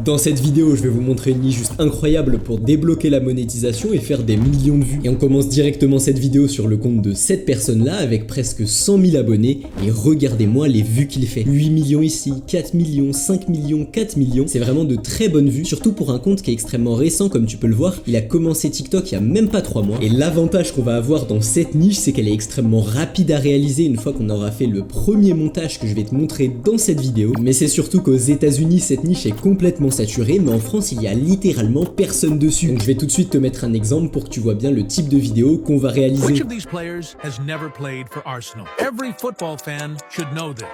Dans cette vidéo, je vais vous montrer une niche juste incroyable pour débloquer la monétisation et faire des millions de vues. Et on commence directement cette vidéo sur le compte de cette personne-là avec presque 100 000 abonnés. Et regardez-moi les vues qu'il fait. 8 millions ici, 4 millions, 5 millions, 4 millions. C'est vraiment de très bonnes vues, surtout pour un compte qui est extrêmement récent comme tu peux le voir. Il a commencé TikTok il y a même pas 3 mois. Et l'avantage qu'on va avoir dans cette niche, c'est qu'elle est extrêmement rapide à réaliser une fois qu'on aura fait le premier montage que je vais te montrer dans cette vidéo. Mais c'est surtout qu'aux États-Unis, cette niche est complètement saturé, mais en France il y a littéralement personne dessus. Donc je vais tout de suite te mettre un exemple pour que tu vois bien le type de vidéo qu'on va réaliser. Which of these players has never played for Arsenal? Every football fan should know this.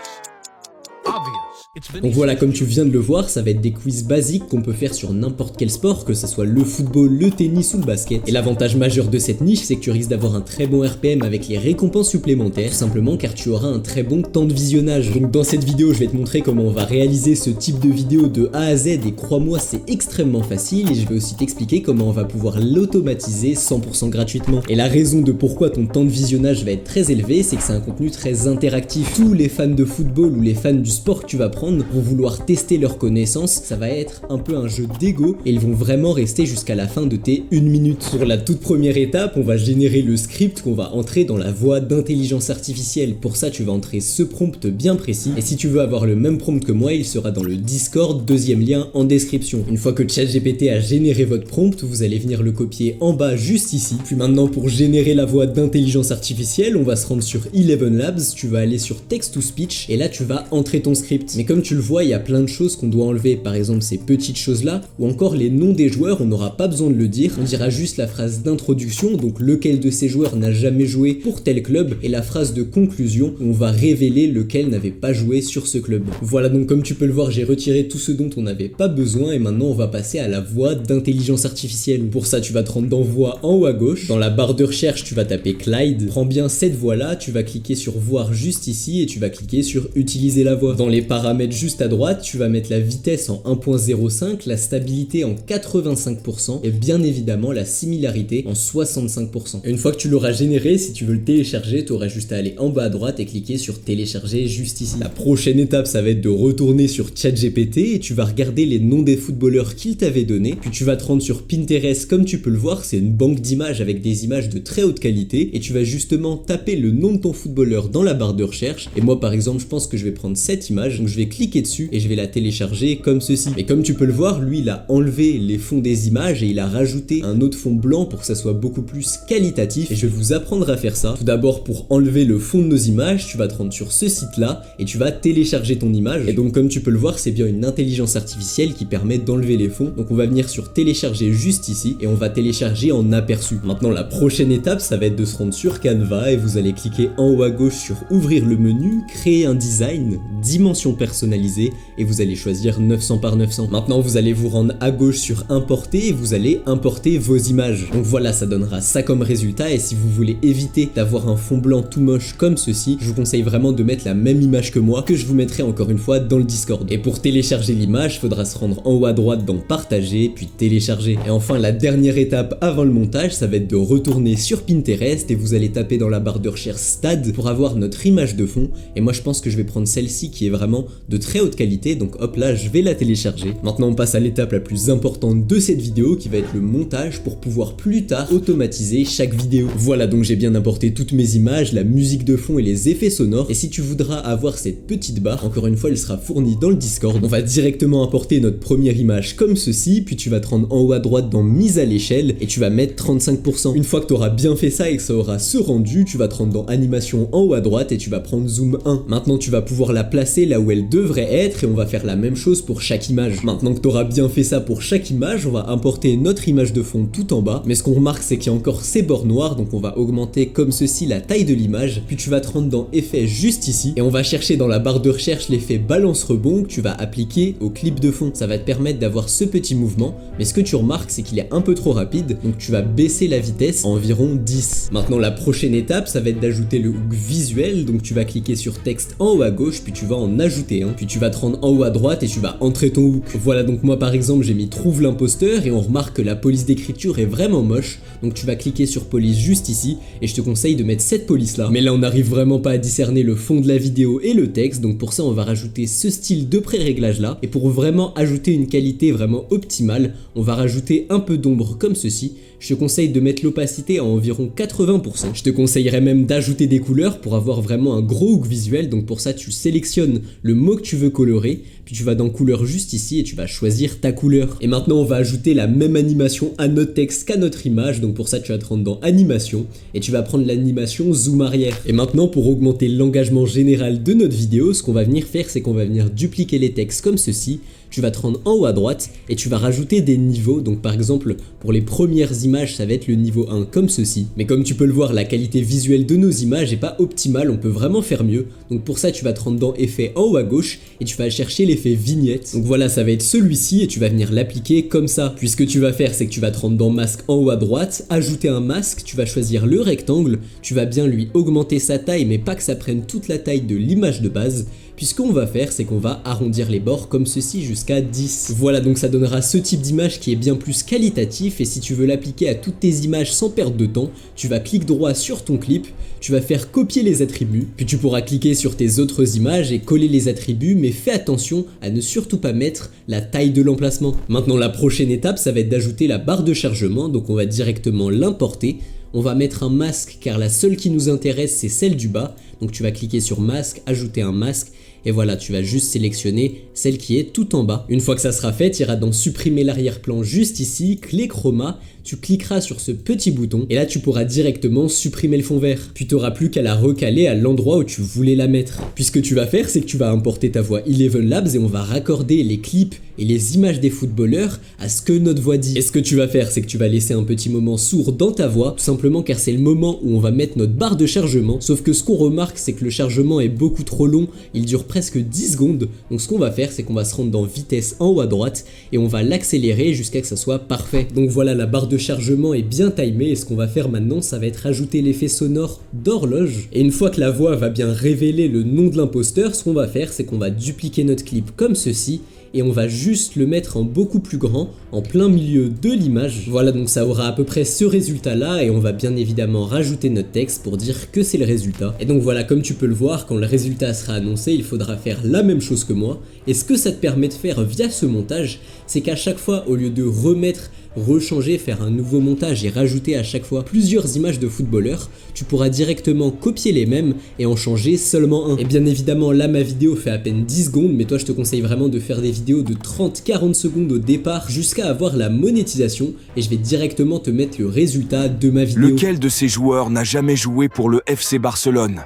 Obvious. Donc voilà, comme tu viens de le voir, ça va être des quiz basiques qu'on peut faire sur n'importe quel sport, que ce soit le football, le tennis ou le basket. Et l'avantage majeur de cette niche, c'est que tu risques d'avoir un très bon RPM avec les récompenses supplémentaires, tout simplement car tu auras un très bon temps de visionnage. Donc dans cette vidéo, je vais te montrer comment on va réaliser ce type de vidéo de A à Z, et crois-moi, c'est extrêmement facile, et je vais aussi t'expliquer comment on va pouvoir l'automatiser 100% gratuitement. Et la raison de pourquoi ton temps de visionnage va être très élevé, c'est que c'est un contenu très interactif. Tous les fans de football ou les fans du sport que tu vas prendre vont vouloir tester leurs connaissances, ça va être un peu un jeu d'ego et ils vont vraiment rester jusqu'à la fin de tes 1 minute. Pour la toute première étape, on va générer le script qu'on va entrer dans la voie d'intelligence artificielle. Pour ça, tu vas entrer ce prompt bien précis, et si tu veux avoir le même prompt que moi, il sera dans le Discord, deuxième lien en description. Une fois que ChatGPT a généré votre prompt, vous allez venir le copier en bas juste ici. Puis maintenant, pour générer la voie d'intelligence artificielle, on va se rendre sur Eleven Labs, tu vas aller sur Text to Speech et là tu vas entrer ton script. Mais comme tu le vois, il y a plein de choses qu'on doit enlever, par exemple ces petites choses là, ou encore les noms des joueurs, on n'aura pas besoin de le dire, on dira juste la phrase d'introduction, donc lequel de ces joueurs n'a jamais joué pour tel club, et la phrase de conclusion, où on va révéler lequel n'avait pas joué sur ce club. Voilà, donc comme tu peux le voir, j'ai retiré tout ce dont on n'avait pas besoin, et maintenant on va passer à la voie d'intelligence artificielle. Pour ça, tu vas te rendre dans voix en haut à gauche, dans la barre de recherche, tu vas taper Clyde, prends bien cette voix là, tu vas cliquer sur voir juste ici, et tu vas cliquer sur utiliser la voix. Dans les paramètres juste à droite, tu vas mettre la vitesse en 1.05, la stabilité en 85% et bien évidemment la similarité en 65%. Et une fois que tu l'auras généré, si tu veux le télécharger, tu auras juste à aller en bas à droite et cliquer sur télécharger juste ici. La prochaine étape, ça va être de retourner sur ChatGPT et tu vas regarder les noms des footballeurs qu'il t'avait donné, puis tu vas te rendre sur Pinterest. Comme tu peux le voir, c'est une banque d'images avec des images de très haute qualité, et tu vas justement taper le nom de ton footballeur dans la barre de recherche. Et moi par exemple, je pense que je vais prendre cette image, donc je vais cliquer dessus et je vais la télécharger comme ceci. Et comme tu peux le voir, lui il a enlevé les fonds des images et il a rajouté un autre fond blanc pour que ça soit beaucoup plus qualitatif, et je vais vous apprendre à faire ça. Tout d'abord, pour enlever le fond de nos images, tu vas te rendre sur ce site là et tu vas télécharger ton image. Et donc comme tu peux le voir, c'est bien une intelligence artificielle qui permet d'enlever les fonds. Donc on va venir sur télécharger juste ici et on va télécharger en aperçu. Maintenant la prochaine étape, ça va être de se rendre sur Canva et vous allez cliquer en haut à gauche sur ouvrir le menu, créer un design, dimension personnalisée, et vous allez choisir 900 par 900. Maintenant vous allez vous rendre à gauche sur importer et vous allez importer vos images. Donc voilà, ça donnera ça comme résultat, et si vous voulez éviter d'avoir un fond blanc tout moche comme ceci, je vous conseille vraiment de mettre la même image que moi, que je vous mettrai encore une fois dans le Discord. Et pour télécharger l'image, il faudra se rendre en haut à droite dans partager, puis télécharger. Et enfin la dernière étape avant le montage, ça va être de retourner sur Pinterest et vous allez taper dans la barre de recherche stade pour avoir notre image de fond. Et moi je pense que je vais prendre celle-ci qui est vraiment de très haute qualité, donc hop là, je vais la télécharger. Maintenant on passe à l'étape la plus importante de cette vidéo qui va être le montage pour pouvoir plus tard automatiser chaque vidéo. Voilà, donc j'ai bien importé toutes mes images, la musique de fond et les effets sonores, et si tu voudras avoir cette petite barre, encore une fois elle sera fournie dans le Discord. On va directement importer notre première image comme ceci, puis tu vas te rendre en haut à droite dans mise à l'échelle et tu vas mettre 35%. Une fois que tu auras bien fait ça et que ça aura ce rendu, tu vas te rendre dans animation en haut à droite et tu vas prendre zoom 1. Maintenant tu vas pouvoir la placer là où elle devrait être et on va faire la même chose pour chaque image. Maintenant que tu auras bien fait ça pour chaque image, on va importer notre image de fond tout en bas, mais ce qu'on remarque c'est qu'il y a encore ces bords noirs, donc on va augmenter comme ceci la taille de l'image, puis tu vas te rendre dans effet juste ici et on va chercher dans la barre de recherche l'effet balance rebond que tu vas appliquer au clip de fond. Ça va te permettre d'avoir ce petit mouvement, mais ce que tu remarques c'est qu'il est un peu trop rapide, donc tu vas baisser la vitesse à environ 10. Maintenant la prochaine étape, ça va être d'ajouter le hook visuel, donc tu vas cliquer sur texte en haut à gauche, puis tu vas vas en ajouter un, puis tu vas te rendre en haut à droite et tu vas entrer ton hook. Voilà, donc moi par exemple j'ai mis trouve l'imposteur et on remarque que la police d'écriture est vraiment moche, donc tu vas cliquer sur police juste ici et je te conseille de mettre cette police là. Mais là on n'arrive vraiment pas à discerner le fond de la vidéo et le texte, donc pour ça on va rajouter ce style de pré-réglage là, et pour vraiment ajouter une qualité vraiment optimale, on va rajouter un peu d'ombre comme ceci. Je te conseille de mettre l'opacité à environ 80%. Je te conseillerais même d'ajouter des couleurs pour avoir vraiment un gros hook visuel, donc pour ça tu sélectionnes le mot que tu veux colorer, puis tu vas dans couleur juste ici et tu vas choisir ta couleur. Et maintenant on va ajouter la même animation à notre texte qu'à notre image, donc pour ça tu vas te rendre dans animation et tu vas prendre l'animation zoom arrière. Et maintenant pour augmenter l'engagement général de notre vidéo, ce qu'on va venir faire c'est qu'on va venir dupliquer les textes comme ceci. Tu vas te rendre en haut à droite et tu vas rajouter des niveaux, donc par exemple pour les premières images ça va être le niveau 1 comme ceci, mais comme tu peux le voir la qualité visuelle de nos images est pas optimale, on peut vraiment faire mieux, donc pour ça tu vas te rendre dans effet en haut à gauche et tu vas chercher l'effet vignette, donc voilà ça va être celui-ci et tu vas venir l'appliquer comme ça, puis ce que tu vas faire c'est que tu vas te rendre dans masque en haut à droite, ajouter un masque, tu vas choisir le rectangle, tu vas bien lui augmenter sa taille mais pas que ça prenne toute la taille de l'image de base, puis ce qu'on va faire c'est qu'on va arrondir les bords comme ceci jusqu'à 10. Voilà, donc ça donnera ce type d'image qui est bien plus qualitatif, et si tu veux l'appliquer à toutes tes images sans perdre de temps, tu vas clic droit sur ton clip, tu vas faire copier les attributs, puis tu pourras cliquer sur tes autres images et coller les attributs, mais fais attention à ne surtout pas mettre la taille de l'emplacement. Maintenant la prochaine étape ça va être d'ajouter la barre de chargement, donc on va directement l'importer. On va mettre un masque car la seule qui nous intéresse c'est celle du bas, donc tu vas cliquer sur masque, ajouter un masque, et voilà tu vas juste sélectionner celle qui est tout en bas. Une fois que ça sera fait, tu iras dans supprimer l'arrière-plan juste ici, clé chroma, tu cliqueras sur ce petit bouton et là tu pourras directement supprimer le fond vert. Puis tu n'auras plus qu'à la recaler à l'endroit où tu voulais la mettre. Puis ce que tu vas faire c'est que tu vas importer ta voix Eleven Labs et on va raccorder les clips et les images des footballeurs à ce que notre voix dit. Et ce que tu vas faire c'est que tu vas laisser un petit moment sourd dans ta voix, tout simplement car c'est le moment où on va mettre notre barre de chargement, sauf que ce qu'on remarque c'est que le chargement est beaucoup trop long, il dure presque 10 secondes, donc ce qu'on va faire c'est qu'on va se rendre dans vitesse en haut à droite et on va l'accélérer jusqu'à que ça soit parfait. Donc voilà, la barre de chargement est bien timée et ce qu'on va faire maintenant ça va être rajouter l'effet sonore d'horloge, et une fois que la voix va bien révéler le nom de l'imposteur, ce qu'on va faire c'est qu'on va dupliquer notre clip comme ceci et on va juste le mettre en beaucoup plus grand, en plein milieu de l'image. Voilà, donc ça aura à peu près ce résultat là et on va bien évidemment rajouter notre texte pour dire que c'est le résultat. Et donc voilà, comme tu peux le voir, quand le résultat sera annoncé, il faudra faire la même chose que moi. Et ce que ça te permet de faire via ce montage, c'est qu'à chaque fois, au lieu de remettre, rechanger, faire un nouveau montage et rajouter à chaque fois plusieurs images de footballeurs, tu pourras directement copier les mêmes et en changer seulement un. Et bien évidemment là ma vidéo fait à peine 10 secondes, mais toi je te conseille vraiment de faire des vidéos de 30-40 secondes au départ jusqu'à avoir la monétisation, et je vais directement te mettre le résultat de ma vidéo. Lequel de ces joueurs n'a jamais joué pour le FC Barcelone?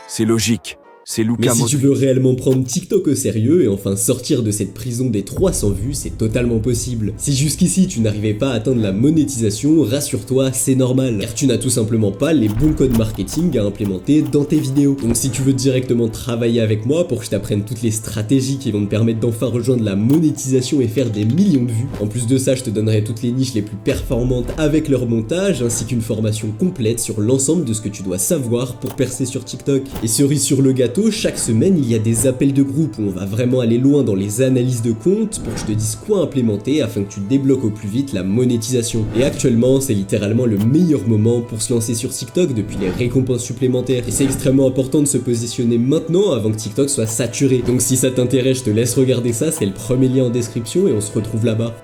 C'est logique. C'est Luka Mais si tu veux réellement prendre TikTok au sérieux et enfin sortir de cette prison des 300 vues, c'est totalement possible. Si jusqu'ici tu n'arrivais pas à atteindre la monétisation, rassure-toi, c'est normal, car tu n'as tout simplement pas les bons codes marketing à implémenter dans tes vidéos. Donc si tu veux directement travailler avec moi pour que je t'apprenne toutes les stratégies qui vont te permettre d'enfin rejoindre la monétisation et faire des millions de vues, en plus de ça je te donnerai toutes les niches les plus performantes avec leur montage, ainsi qu'une formation complète sur l'ensemble de ce que tu dois savoir pour percer sur TikTok. Et cerise sur le gâteau, chaque semaine il y a des appels de groupe où on va vraiment aller loin dans les analyses de compte pour que je te dise quoi implémenter afin que tu débloques au plus vite la monétisation. Et actuellement c'est littéralement le meilleur moment pour se lancer sur TikTok depuis les récompenses supplémentaires, et c'est extrêmement important de se positionner maintenant avant que TikTok soit saturé. Donc si ça t'intéresse, je te laisse regarder ça, c'est le premier lien en description et on se retrouve là-bas.